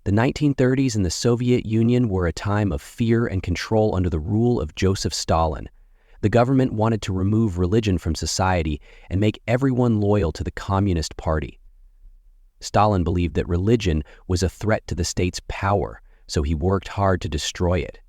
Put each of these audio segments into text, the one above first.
The 1930s and the Soviet Union were a time of fear and control under the rule of Joseph Stalin. The government wanted to remove religion from society and make everyone loyal to the Communist Party. Stalin believed that religion was a threat to the state's power, so he worked hard to destroy it.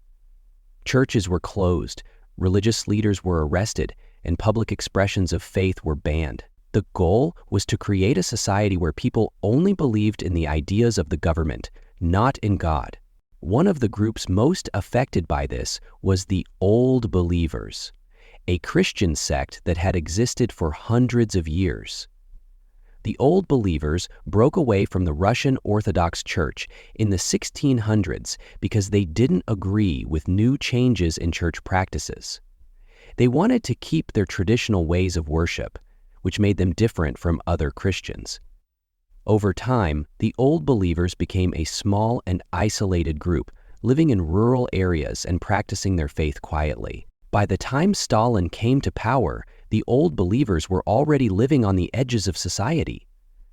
Churches were closed, religious leaders were arrested, and public expressions of faith were banned. The goal was to create a society where people only believed in the ideas of the government, not in God. One of the groups most affected by this was the Old Believers, a Christian sect that had existed for hundreds of years. The Old Believers broke away from the Russian Orthodox Church in the 1600s because they didn't agree with new changes in church practices. They wanted to keep their traditional ways of worship, which made them different from other Christians. Over time, the Old Believers became a small and isolated group, living in rural areas and practicing their faith quietly. By the time Stalin came to power, the Old Believers were already living on the edges of society.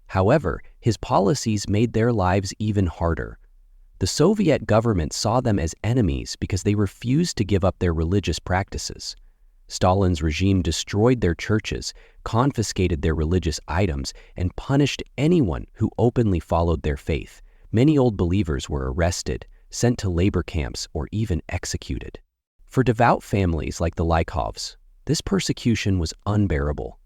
However, his policies made their lives even harder. The Soviet government saw them as enemies because they refused to give up their religious practices. Stalin's regime destroyed their churches, confiscated their religious items, and punished anyone who openly followed their faith. Many Old Believers were arrested, sent to labor camps, or even executed. For devout families like the Lykovs, this persecution was unbearable.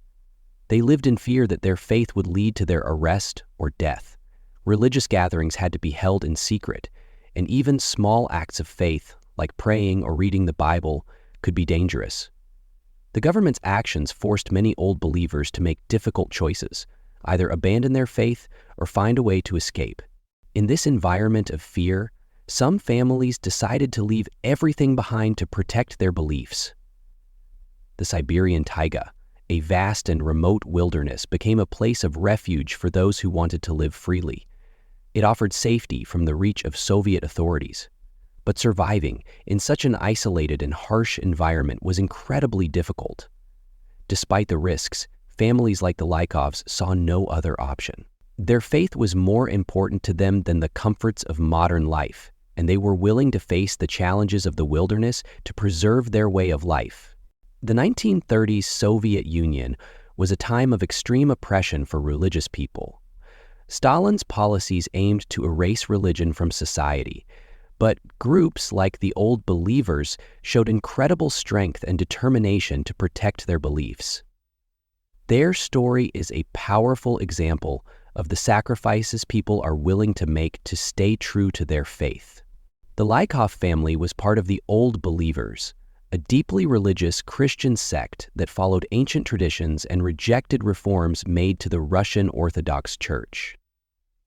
They lived in fear that their faith would lead to their arrest or death. Religious gatherings had to be held in secret, and even small acts of faith, like praying or reading the Bible, could be dangerous. The government's actions forced many Old Believers to make difficult choices, either abandon their faith or find a way to escape. In this environment of fear, some families decided to leave everything behind to protect their beliefs. The Siberian taiga, a vast and remote wilderness, became a place of refuge for those who wanted to live freely. It offered safety from the reach of Soviet authorities. But surviving in such an isolated and harsh environment was incredibly difficult. Despite the risks, families like the Lykovs saw no other option. Their faith was more important to them than the comforts of modern life, and they were willing to face the challenges of the wilderness to preserve their way of life. The 1930s Soviet Union was a time of extreme oppression for religious people. Stalin's policies aimed to erase religion from society, but groups like the Old Believers showed incredible strength and determination to protect their beliefs. Their story is a powerful example of the sacrifices people are willing to make to stay true to their faith. The Lykov family was part of the Old Believers, a deeply religious Christian sect that followed ancient traditions and rejected reforms made to the Russian Orthodox Church.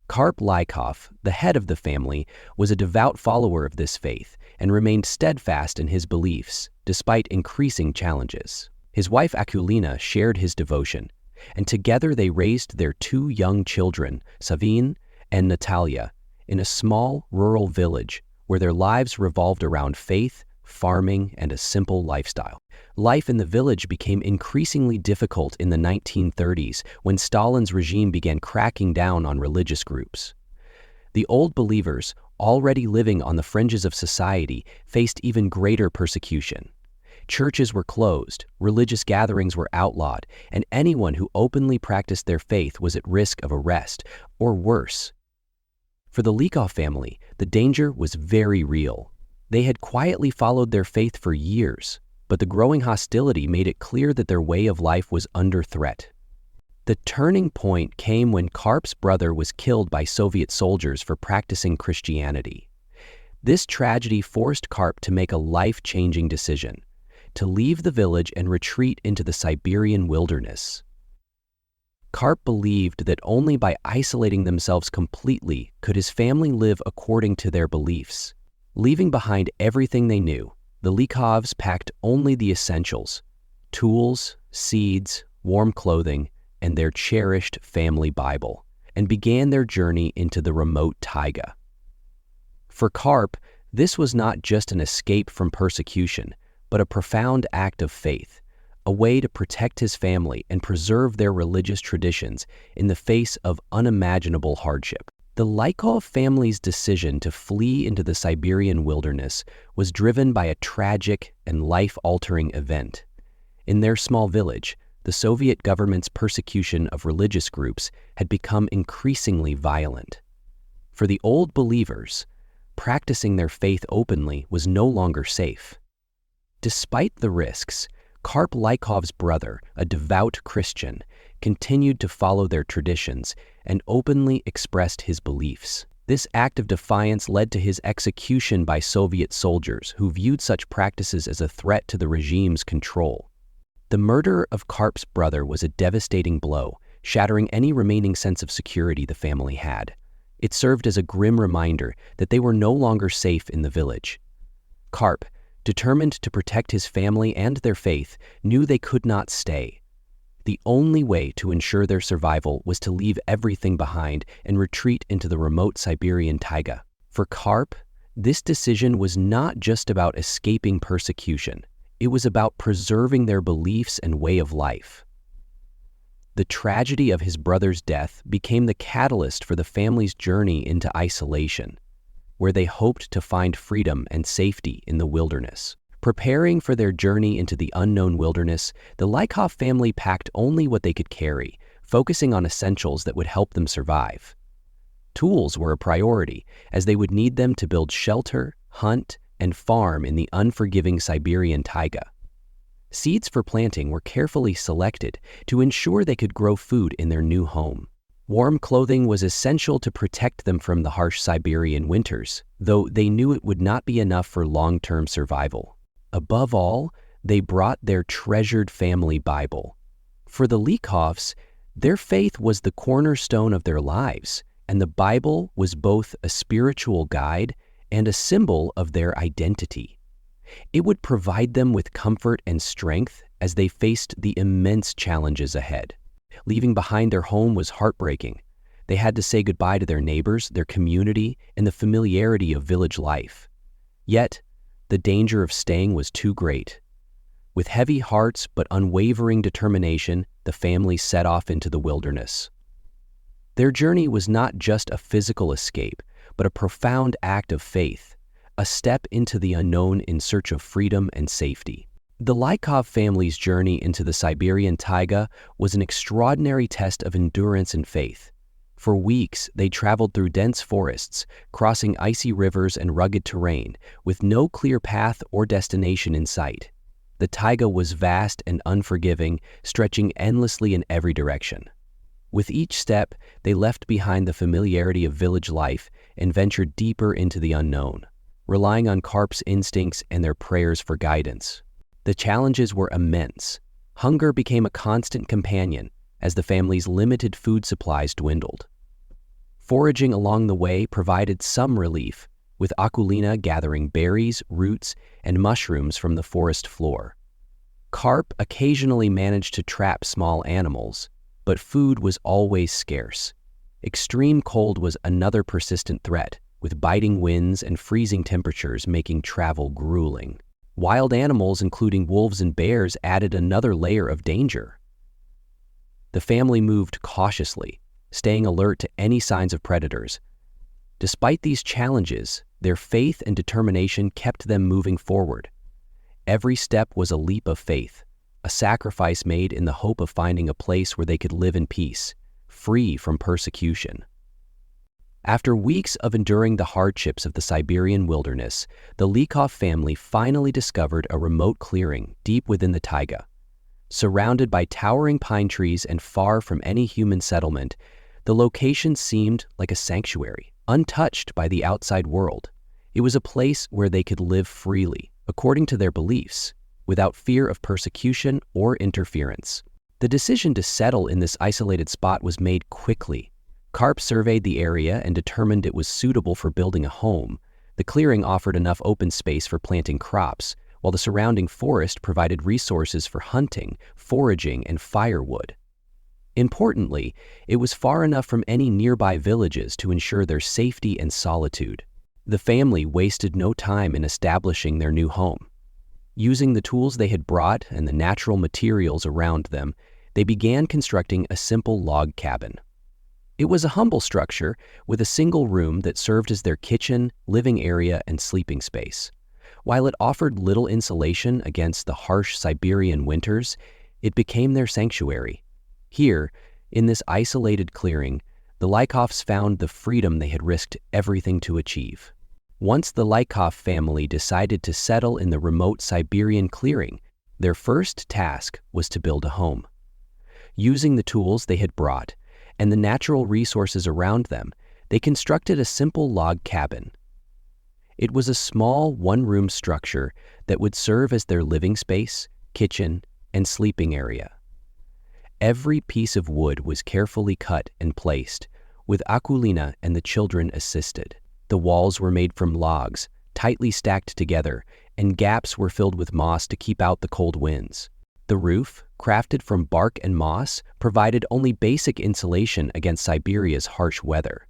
Karp Lykov, the head of the family, was a devout follower of this faith and remained steadfast in his beliefs despite increasing challenges. His wife Akulina shared his devotion, and together they raised their two young children, Savin and Natalia, in a small rural village where their lives revolved around faith, farming, and a simple lifestyle. Life in the village became increasingly difficult in the 1930s when Stalin's regime began cracking down on religious groups. The Old Believers, already living on the fringes of society, faced even greater persecution. Churches were closed, religious gatherings were outlawed, and anyone who openly practiced their faith was at risk of arrest, or worse. For the Lykov family, the danger was very real. They had quietly followed their faith for years, but the growing hostility made it clear that their way of life was under threat. The turning point came when Karp's brother was killed by Soviet soldiers for practicing Christianity. This tragedy forced Karp to make a life-changing decision: to leave the village and retreat into the Siberian wilderness. Karp believed that only by isolating themselves completely could his family live according to their beliefs. Leaving behind everything they knew, the Lykovs packed only the essentials: tools, seeds, warm clothing, and their cherished family Bible, and began their journey into the remote taiga. For Karp, this was not just an escape from persecution, but a profound act of faith, a way to protect his family and preserve their religious traditions in the face of unimaginable hardship. The Lykov family's decision to flee into the Siberian wilderness was driven by a tragic and life-altering event. In their small village, the Soviet government's persecution of religious groups had become increasingly violent. For the old believers, practicing their faith openly was no longer safe. Despite the risks, Karp Lykov's brother, a devout Christian, continued to follow their traditions and openly expressed his beliefs. This act of defiance led to his execution by Soviet soldiers who viewed such practices as a threat to the regime's control. The murder of Karp's brother was a devastating blow, shattering any remaining sense of security the family had. It served as a grim reminder that they were no longer safe in the village. Karp, determined to protect his family and their faith, knew they could not stay. The only way to ensure their survival was to leave everything behind and retreat into the remote Siberian taiga. For Karp, this decision was not just about escaping persecution. It was about preserving their beliefs and way of life. The tragedy of his brother's death became the catalyst for the family's journey into isolation, where they hoped to find freedom and safety in the wilderness. Preparing for their journey into the unknown wilderness, the Lykov family packed only what they could carry, focusing on essentials that would help them survive. Tools were a priority, as they would need them to build shelter, hunt, and farm in the unforgiving Siberian taiga. Seeds for planting were carefully selected to ensure they could grow food in their new home. Warm clothing was essential to protect them from the harsh Siberian winters, though they knew it would not be enough for long-term survival. Above all, they brought their treasured family Bible. For the Lykovs, their faith was the cornerstone of their lives, and the Bible was both a spiritual guide and a symbol of their identity. It would provide them with comfort and strength as they faced the immense challenges ahead. Leaving behind their home was heartbreaking. They had to say goodbye to their neighbors, their community, and the familiarity of village life. Yet, the danger of staying was too great. With heavy hearts but unwavering determination, the family set off into the wilderness. Their journey was not just a physical escape, but a profound act of faith, a step into the unknown in search of freedom and safety. The Lykov family's journey into the Siberian taiga was an extraordinary test of endurance and faith. For weeks, they traveled through dense forests, crossing icy rivers and rugged terrain, with no clear path or destination in sight. The taiga was vast and unforgiving, stretching endlessly in every direction. With each step, they left behind the familiarity of village life and ventured deeper into the unknown, relying on Karp's instincts and their prayers for guidance. The challenges were immense. Hunger became a constant companion as the family's limited food supplies dwindled. Foraging along the way provided some relief, with Akulina gathering berries, roots, and mushrooms from the forest floor. Karp occasionally managed to trap small animals, but food was always scarce. Extreme cold was another persistent threat, with biting winds and freezing temperatures making travel grueling. Wild animals, including wolves and bears, added another layer of danger. The family moved cautiously, staying alert to any signs of predators. Despite these challenges, their faith and determination kept them moving forward. Every step was a leap of faith, a sacrifice made in the hope of finding a place where they could live in peace, free from persecution. After weeks of enduring the hardships of the Siberian wilderness, the Lykov family finally discovered a remote clearing deep within the taiga. Surrounded by towering pine trees and far from any human settlement, the location seemed like a sanctuary, untouched by the outside world. It was a place where they could live freely, according to their beliefs, without fear of persecution or interference. The decision to settle in this isolated spot was made quickly. Karp surveyed the area and determined it was suitable for building a home. The clearing offered enough open space for planting crops, while the surrounding forest provided resources for hunting, foraging, and firewood. Importantly, it was far enough from any nearby villages to ensure their safety and solitude. The family wasted no time in establishing their new home. Using the tools they had brought and the natural materials around them, they began constructing a simple log cabin. It was a humble structure with a single room that served as their kitchen, living area, and sleeping space. While it offered little insulation against the harsh Siberian winters, it became their sanctuary. Here, in this isolated clearing, the Lykovs found the freedom they had risked everything to achieve. Once the Lykov family decided to settle in the remote Siberian clearing, their first task was to build a home. Using the tools they had brought and the natural resources around them, they constructed a simple log cabin. It was a small one-room structure that would serve as their living space, kitchen, and sleeping area. Every piece of wood was carefully cut and placed, with Akulina and the children assisted. The walls were made from logs, tightly stacked together, and gaps were filled with moss to keep out the cold winds. The roof, crafted from bark and moss, provided only basic insulation against Siberia's harsh weather.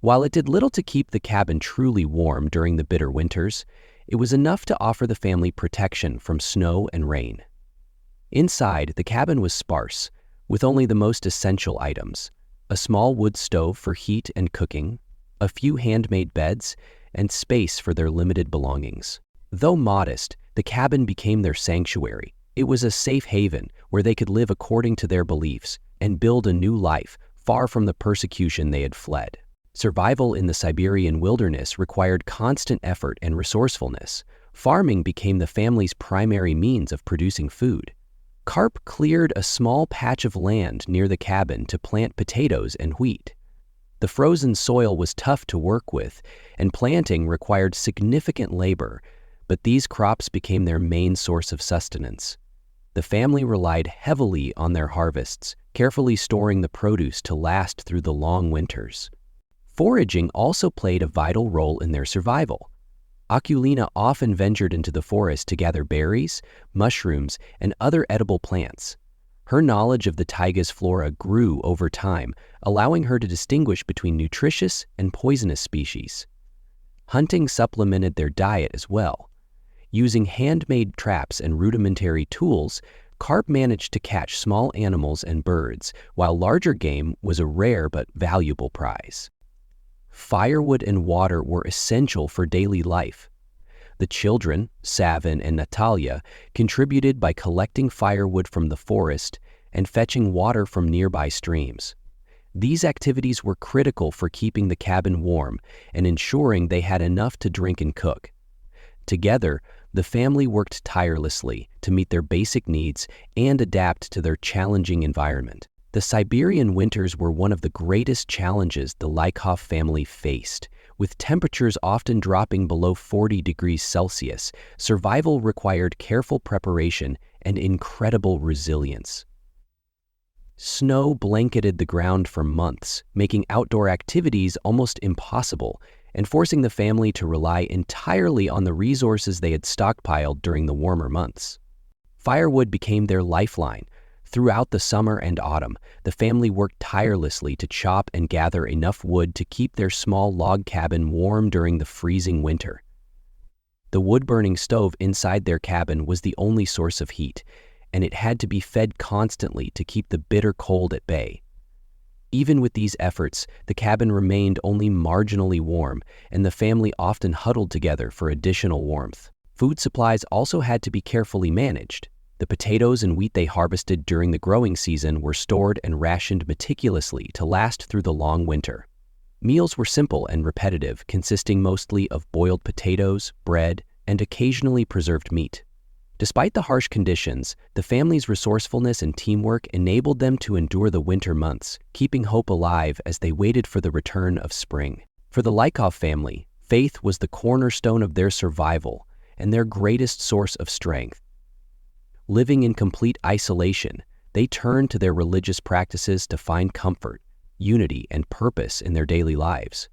While it did little to keep the cabin truly warm during the bitter winters, it was enough to offer the family protection from snow and rain. Inside, the cabin was sparse, with only the most essential items: a small wood stove for heat and cooking, a few handmade beds, and space for their limited belongings. Though modest, the cabin became their sanctuary. It was a safe haven where they could live according to their beliefs and build a new life far from the persecution they had fled. Survival in the Siberian wilderness required constant effort and resourcefulness. Farming became the family's primary means of producing food. Karp cleared a small patch of land near the cabin to plant potatoes and wheat. The frozen soil was tough to work with, and planting required significant labor, but these crops became their main source of sustenance. The family relied heavily on their harvests, carefully storing the produce to last through the long winters. Foraging also played a vital role in their survival. Akulina often ventured into the forest to gather berries, mushrooms, and other edible plants. Her knowledge of the taiga's flora grew over time, allowing her to distinguish between nutritious and poisonous species. Hunting supplemented their diet as well. Using handmade traps and rudimentary tools, Karp managed to catch small animals and birds, while larger game was a rare but valuable prize. Firewood and water were essential for daily life. The children, Savin and Natalia, contributed by collecting firewood from the forest and fetching water from nearby streams. These activities were critical for keeping the cabin warm and ensuring they had enough to drink and cook. Together, the family worked tirelessly to meet their basic needs and adapt to their challenging environment. The Siberian winters were one of the greatest challenges the Lykov family faced. With temperatures often dropping below 40 degrees Celsius, survival required careful preparation and incredible resilience. Snow blanketed the ground for months, making outdoor activities almost impossible, and forcing the family to rely entirely on the resources they had stockpiled during the warmer months. Firewood became their lifeline. Throughout the summer and autumn, the family worked tirelessly to chop and gather enough wood to keep their small log cabin warm during the freezing winter. The wood-burning stove inside their cabin was the only source of heat, and it had to be fed constantly to keep the bitter cold at bay. Even with these efforts, the cabin remained only marginally warm, and the family often huddled together for additional warmth. Food supplies also had to be carefully managed. The potatoes and wheat they harvested during the growing season were stored and rationed meticulously to last through the long winter. Meals were simple and repetitive, consisting mostly of boiled potatoes, bread, and occasionally preserved meat. Despite the harsh conditions, the family's resourcefulness and teamwork enabled them to endure the winter months, keeping hope alive as they waited for the return of spring. For the Lykov family, faith was the cornerstone of their survival and their greatest source of strength. Living in complete isolation, they turned to their religious practices to find comfort, unity, and purpose in their daily lives.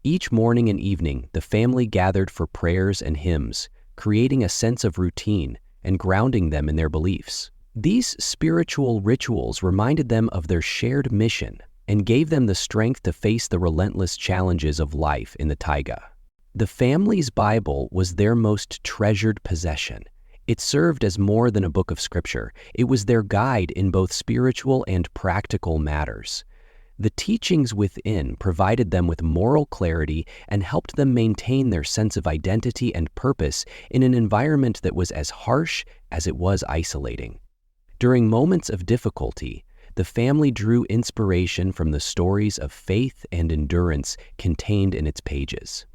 Each morning and evening, the family gathered for prayers and hymns, creating a sense of routine and grounding them in their beliefs. These spiritual rituals reminded them of their shared mission and gave them the strength to face the relentless challenges of life in the taiga. The family's Bible was their most treasured possession. It served as more than a book of scripture. It was their guide in both spiritual and practical matters. The teachings within provided them with moral clarity and helped them maintain their sense of identity and purpose in an environment that was as harsh as it was isolating. During moments of difficulty, the family drew inspiration from the stories of faith and endurance contained in its pages.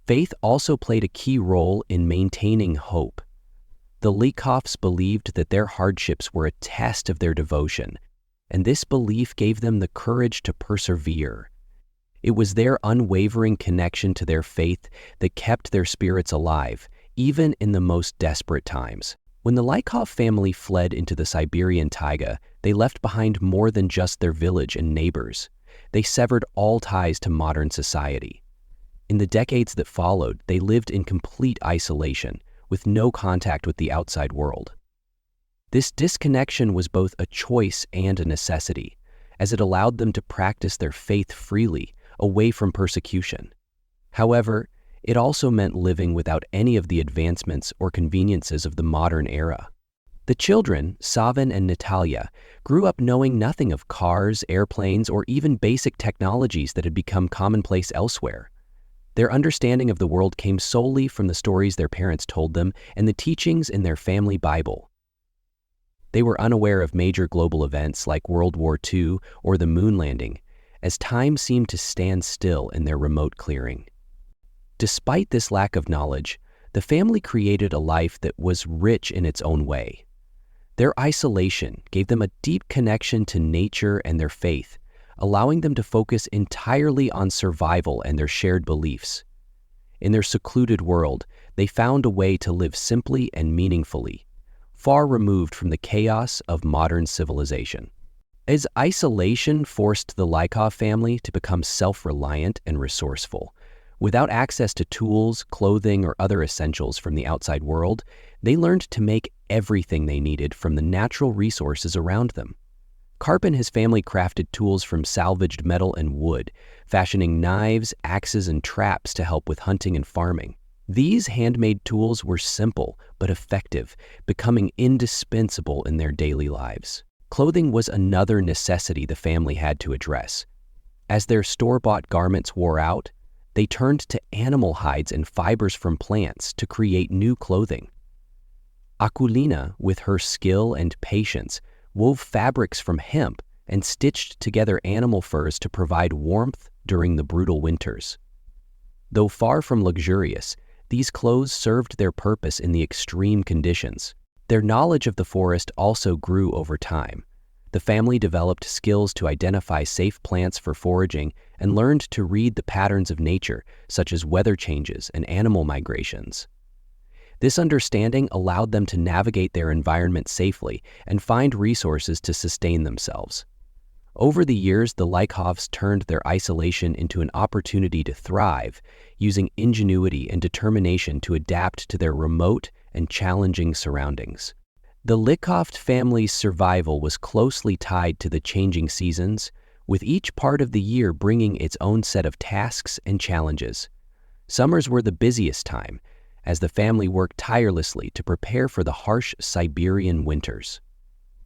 Faith also played a key role in maintaining hope. The Lykovs believed that their hardships were a test of their devotion, and this belief gave them the courage to persevere. It was their unwavering connection to their faith that kept their spirits alive, even in the most desperate times. When the Lykov family fled into the Siberian taiga, they left behind more than just their village and neighbors. They severed all ties to modern society. In the decades that followed, they lived in complete isolation, with no contact with the outside world. This disconnection was both a choice and a necessity, as it allowed them to practice their faith freely, away from persecution. However, it also meant living without any of the advancements or conveniences of the modern era. The children, Savin and Natalia, grew up knowing nothing of cars, airplanes, or even basic technologies that had become commonplace elsewhere. Their understanding of the world came solely from the stories their parents told them and the teachings in their family Bible. They were unaware of major global events like World War II or the moon landing, as time seemed to stand still in their remote clearing. Despite this lack of knowledge, the family created a life that was rich in its own way. Their isolation gave them a deep connection to nature and their faith, allowing them to focus entirely on survival and their shared beliefs. In their secluded world, they found a way to live simply and meaningfully, far removed from the chaos of modern civilization. As isolation forced the Lykov family to become self-reliant and resourceful, without access to tools, clothing, or other essentials from the outside world, they learned to make everything they needed from the natural resources around them. Karp and his family crafted tools from salvaged metal and wood, fashioning knives, axes, and traps to help with hunting and farming. These handmade tools were simple but effective, becoming indispensable in their daily lives. Clothing was another necessity the family had to address. As their store-bought garments wore out, they turned to animal hides and fibers from plants to create new clothing. Akulina, with her skill and patience, wove fabrics from hemp and stitched together animal furs to provide warmth during the brutal winters. Though far from luxurious, these clothes served their purpose in the extreme conditions. Their knowledge of the forest also grew over time. The family developed skills to identify safe plants for foraging and learned to read the patterns of nature, such as weather changes and animal migrations. This understanding allowed them to navigate their environment safely and find resources to sustain themselves. Over the years, the Lykovs turned their isolation into an opportunity to thrive, using ingenuity and determination to adapt to their remote and challenging surroundings. The Lykov family's survival was closely tied to the changing seasons, with each part of the year bringing its own set of tasks and challenges. Summers were the busiest time, as the family worked tirelessly to prepare for the harsh Siberian winters.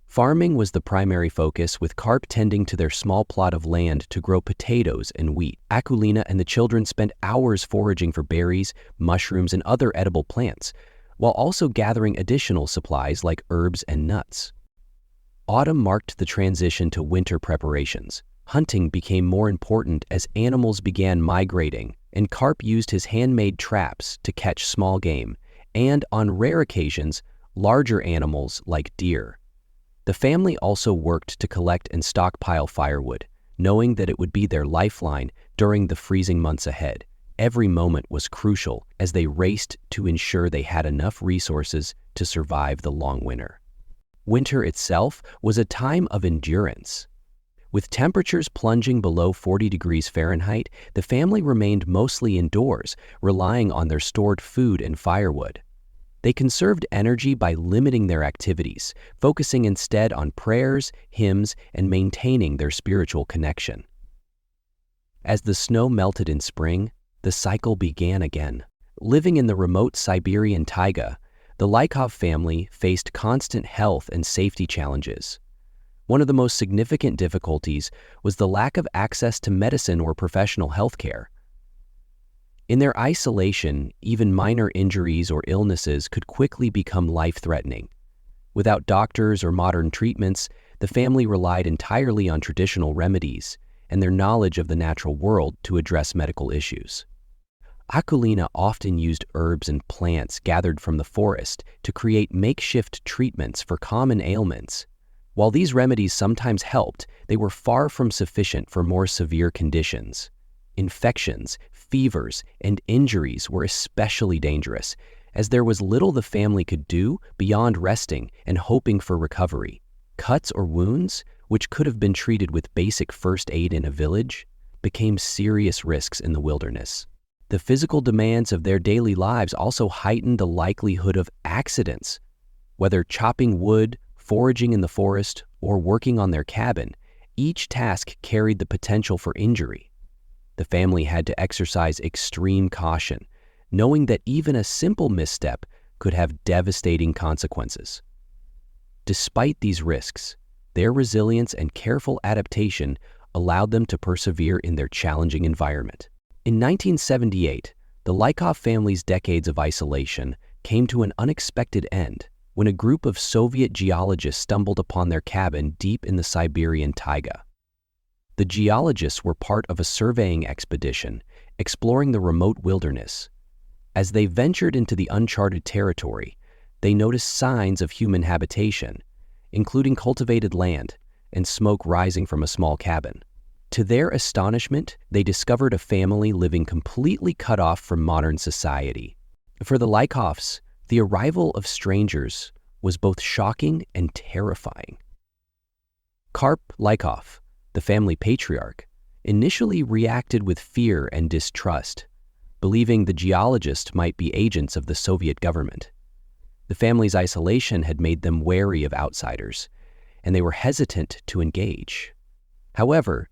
Farming was the primary focus, with Karp tending to their small plot of land to grow potatoes and wheat. Akulina and the children spent hours foraging for berries, mushrooms, and other edible plants, while also gathering additional supplies like herbs and nuts. Autumn marked the transition to winter preparations. Hunting became more important as animals began migrating, and Karp used his handmade traps to catch small game, and on rare occasions, larger animals like deer. The family also worked to collect and stockpile firewood, knowing that it would be their lifeline during the freezing months ahead. Every moment was crucial as they raced to ensure they had enough resources to survive the long winter. Winter itself was a time of endurance. With temperatures plunging below 40 degrees Fahrenheit, the family remained mostly indoors, relying on their stored food and firewood. They conserved energy by limiting their activities, focusing instead on prayers, hymns, and maintaining their spiritual connection. As the snow melted in spring, the cycle began again. Living in the remote Siberian taiga, the Lykov family faced constant health and safety challenges. One of the most significant difficulties was the lack of access to medicine or professional health care. In their isolation, even minor injuries or illnesses could quickly become life-threatening. Without doctors or modern treatments, the family relied entirely on traditional remedies and their knowledge of the natural world to address medical issues. Akulina often used herbs and plants gathered from the forest to create makeshift treatments for common ailments. While these remedies sometimes helped, they were far from sufficient for more severe conditions. Infections, fevers, and injuries were especially dangerous, as there was little the family could do beyond resting and hoping for recovery. Cuts or wounds, which could have been treated with basic first aid in a village, became serious risks in the wilderness. The physical demands of their daily lives also heightened the likelihood of accidents. Whether chopping wood, foraging in the forest, or working on their cabin, each task carried the potential for injury. The family had to exercise extreme caution, knowing that even a simple misstep could have devastating consequences. Despite these risks, their resilience and careful adaptation allowed them to persevere in their challenging environment. In 1978, the Lykov family's decades of isolation came to an unexpected end when a group of Soviet geologists stumbled upon their cabin deep in the Siberian taiga. The geologists were part of a surveying expedition exploring the remote wilderness. As they ventured into the uncharted territory, they noticed signs of human habitation, including cultivated land and smoke rising from a small cabin. To their astonishment, they discovered a family living completely cut off from modern society. For the Lykovs, the arrival of strangers was both shocking and terrifying. Karp Lykov, the family patriarch, initially reacted with fear and distrust, believing the geologists might be agents of the Soviet government. The family's isolation had made them wary of outsiders, and they were hesitant to engage. However,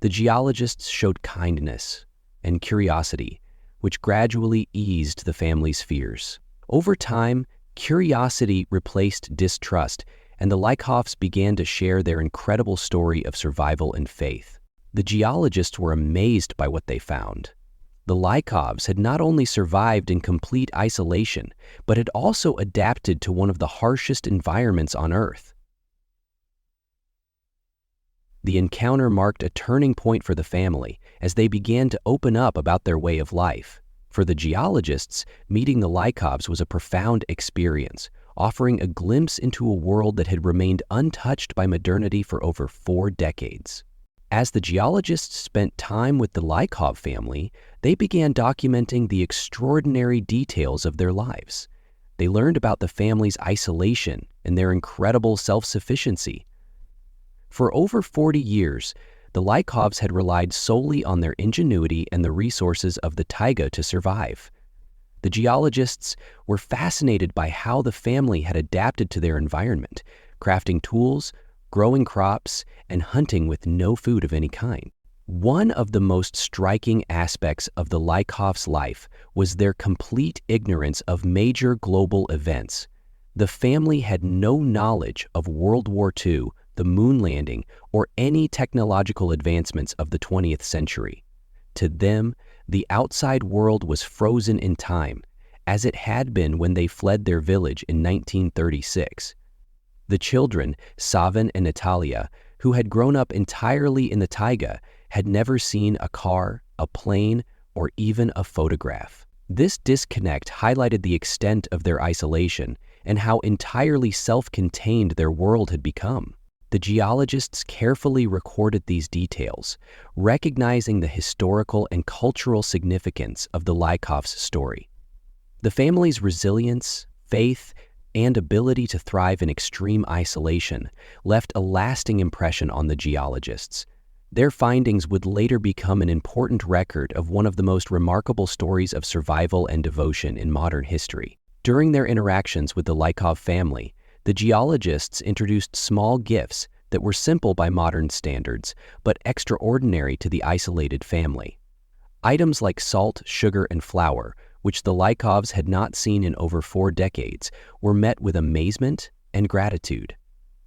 the geologists showed kindness and curiosity, which gradually eased the family's fears. Over time, curiosity replaced distrust, and the Lykovs began to share their incredible story of survival and faith. The geologists were amazed by what they found. The Lykovs had not only survived in complete isolation, but had also adapted to one of the harshest environments on Earth. The encounter marked a turning point for the family as they began to open up about their way of life. For the geologists, meeting the Lykovs was a profound experience, offering a glimpse into a world that had remained untouched by modernity for over 4 decades. As the geologists spent time with the Lykov family, they began documenting the extraordinary details of their lives. They learned about the family's isolation and their incredible self-sufficiency. For over 40 years, the Lykovs had relied solely on their ingenuity and the resources of the taiga to survive. The geologists were fascinated by how the family had adapted to their environment, crafting tools, growing crops, and hunting with no food of any kind. One of the most striking aspects of the Lykovs' life was their complete ignorance of major global events. The family had no knowledge of World War II, the moon landing, or any technological advancements of the 20th century. To them, the outside world was frozen in time, as it had been when they fled their village in 1936. The children, Savan and Natalia, who had grown up entirely in the taiga, had never seen a car, a plane, or even a photograph. This disconnect highlighted the extent of their isolation and how entirely self-contained their world had become. The geologists carefully recorded these details, recognizing the historical and cultural significance of the Lykovs' story. The family's resilience, faith, and ability to thrive in extreme isolation left a lasting impression on the geologists. Their findings would later become an important record of one of the most remarkable stories of survival and devotion in modern history. During their interactions with the Lykov family, the geologists introduced small gifts that were simple by modern standards, but extraordinary to the isolated family. Items like salt, sugar, and flour, which the Lykovs had not seen in over 4 decades, were met with amazement and gratitude.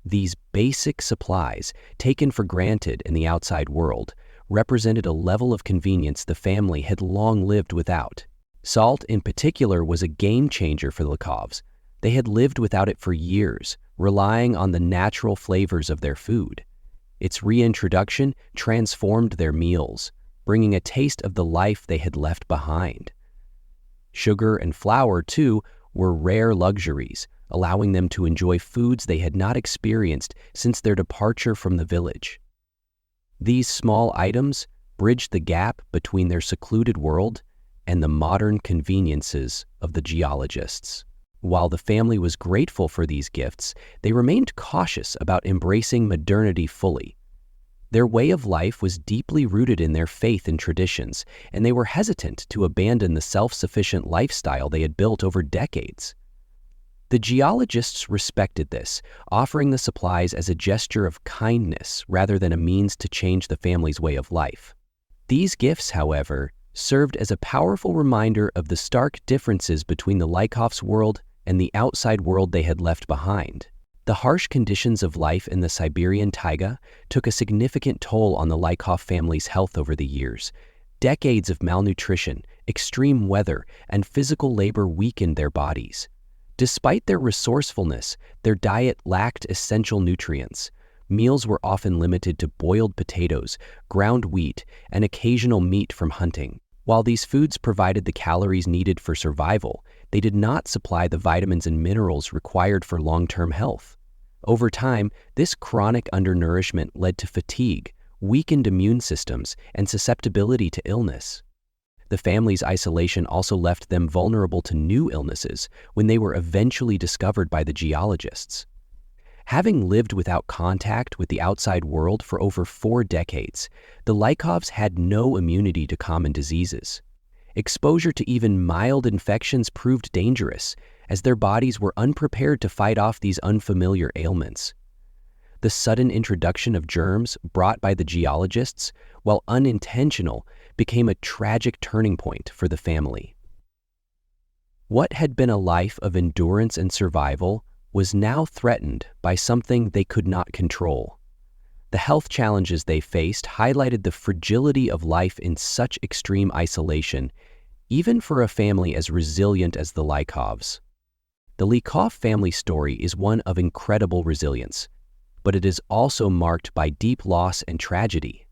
These basic supplies, taken for granted in the outside world, represented a level of convenience the family had long lived without. Salt, in particular, was a game changer for the Lykovs. They had lived without it for years, relying on the natural flavors of their food. Its reintroduction transformed their meals, bringing a taste of the life they had left behind. Sugar and flour, too, were rare luxuries, allowing them to enjoy foods they had not experienced since their departure from the village. These small items bridged the gap between their secluded world and the modern conveniences of the geologists. While the family was grateful for these gifts, they remained cautious about embracing modernity fully. Their way of life was deeply rooted in their faith and traditions, and they were hesitant to abandon the self-sufficient lifestyle they had built over decades. The geologists respected this, offering the supplies as a gesture of kindness rather than a means to change the family's way of life. These gifts, however, served as a powerful reminder of the stark differences between the Lykovs' world and the outside world they had left behind. The harsh conditions of life in the Siberian taiga took a significant toll on the Lykov family's health over the years. Decades of malnutrition, extreme weather, and physical labor weakened their bodies. Despite their resourcefulness, their diet lacked essential nutrients. Meals were often limited to boiled potatoes, ground wheat, and occasional meat from hunting. While these foods provided the calories needed for survival, they did not supply the vitamins and minerals required for long-term health. Over time, this chronic undernourishment led to fatigue, weakened immune systems, and susceptibility to illness. The family's isolation also left them vulnerable to new illnesses when they were eventually discovered by the geologists. Having lived without contact with the outside world for over 4 decades, the Lykovs had no immunity to common diseases. Exposure to even mild infections proved dangerous, as their bodies were unprepared to fight off these unfamiliar ailments. The sudden introduction of germs brought by the geologists, while unintentional, became a tragic turning point for the family. What had been a life of endurance and survival was now threatened by something they could not control. The health challenges they faced highlighted the fragility of life in such extreme isolation, even for a family as resilient as the Lykovs. The Lykov family story is one of incredible resilience, but it is also marked by deep loss and tragedy.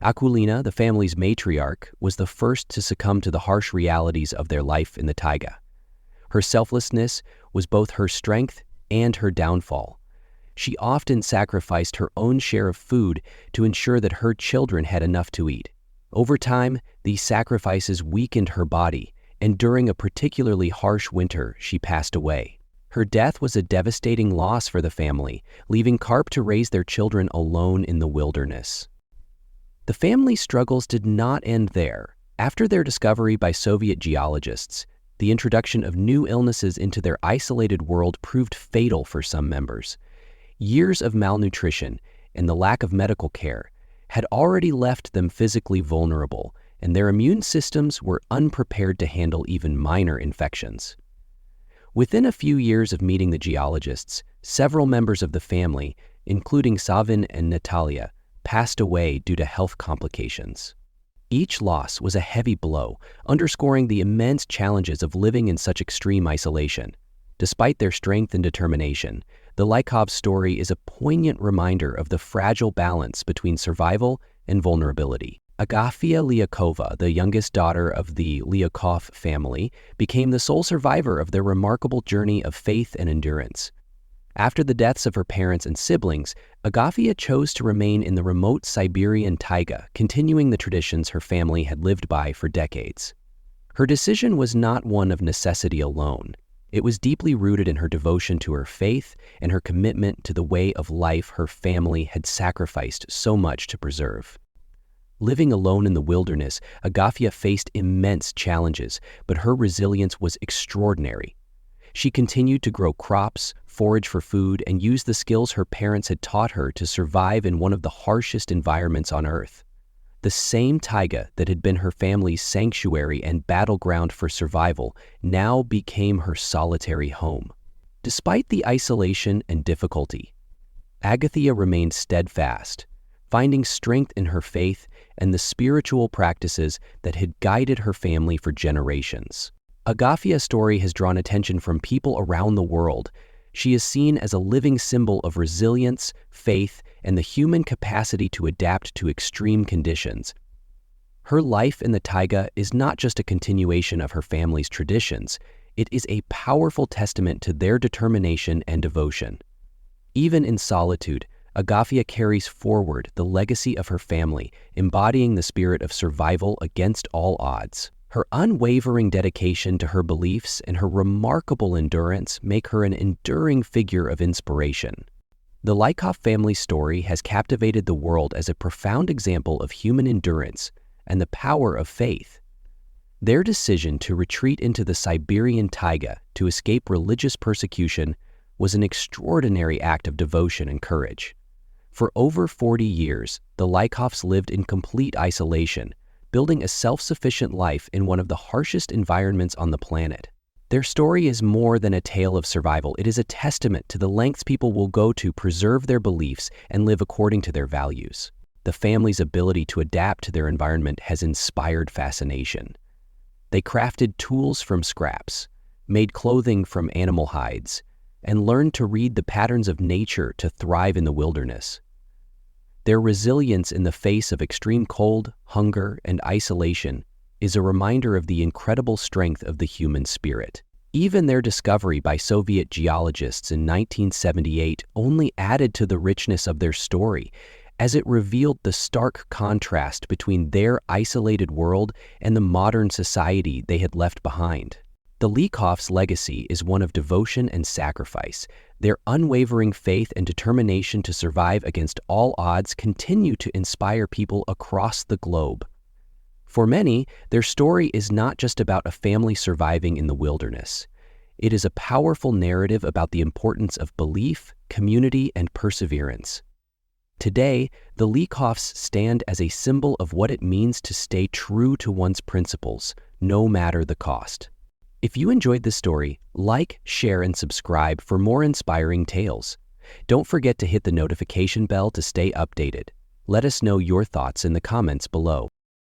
Akulina, the family's matriarch, was the first to succumb to the harsh realities of their life in the taiga. Her selflessness was both her strength and her downfall. She often sacrificed her own share of food to ensure that her children had enough to eat. Over time, these sacrifices weakened her body, and during a particularly harsh winter, she passed away. Her death was a devastating loss for the family, leaving Karp to raise their children alone in the wilderness. The family's struggles did not end there. After their discovery by Soviet geologists, the introduction of new illnesses into their isolated world proved fatal for some members. Years of malnutrition and the lack of medical care had already left them physically vulnerable, and their immune systems were unprepared to handle even minor infections. Within a few years of meeting the geologists, several members of the family, including Savin and Natalia, passed away due to health complications. Each loss was a heavy blow, underscoring the immense challenges of living in such extreme isolation. Despite their strength and determination, the Lykov story is a poignant reminder of the fragile balance between survival and vulnerability. Agafia Lykova, the youngest daughter of the Lykov family, became the sole survivor of their remarkable journey of faith and endurance. After the deaths of her parents and siblings, Agafia chose to remain in the remote Siberian taiga, continuing the traditions her family had lived by for decades. Her decision was not one of necessity alone. It was deeply rooted in her devotion to her faith and her commitment to the way of life her family had sacrificed so much to preserve. Living alone in the wilderness, Agafia faced immense challenges, but her resilience was extraordinary. She continued to grow crops, forage for food, and use the skills her parents had taught her to survive in one of the harshest environments on Earth. The same taiga that had been her family's sanctuary and battleground for survival now became her solitary home. Despite the isolation and difficulty, Agathia remained steadfast, finding strength in her faith and the spiritual practices that had guided her family for generations. Agafia's story has drawn attention from people around the world. She is seen as a living symbol of resilience, faith, and the human capacity to adapt to extreme conditions. Her life in the taiga is not just a continuation of her family's traditions, it is a powerful testament to their determination and devotion. Even in solitude, Agafia carries forward the legacy of her family, embodying the spirit of survival against all odds. Her unwavering dedication to her beliefs and her remarkable endurance make her an enduring figure of inspiration. The Lykov family story has captivated the world as a profound example of human endurance and the power of faith. Their decision to retreat into the Siberian taiga to escape religious persecution was an extraordinary act of devotion and courage. For over 40 years, the Lykovs lived in complete isolation, building a self-sufficient life in one of the harshest environments on the planet. Their story is more than a tale of survival. It is a testament to the lengths people will go to preserve their beliefs and live according to their values. The family's ability to adapt to their environment has inspired fascination. They crafted tools from scraps, made clothing from animal hides, and learned to read the patterns of nature to thrive in the wilderness. Their resilience in the face of extreme cold, hunger, and isolation is a reminder of the incredible strength of the human spirit. Even their discovery by Soviet geologists in 1978 only added to the richness of their story, as it revealed the stark contrast between their isolated world and the modern society they had left behind. The Lykovs' legacy is one of devotion and sacrifice. Their unwavering faith and determination to survive against all odds continue to inspire people across the globe. For many, their story is not just about a family surviving in the wilderness. It is a powerful narrative about the importance of belief, community, and perseverance. Today, the Lykovs stand as a symbol of what it means to stay true to one's principles, no matter the cost. If you enjoyed this story, like, share, and subscribe for more inspiring tales. Don't forget to hit the notification bell to stay updated. Let us know your thoughts in the comments below.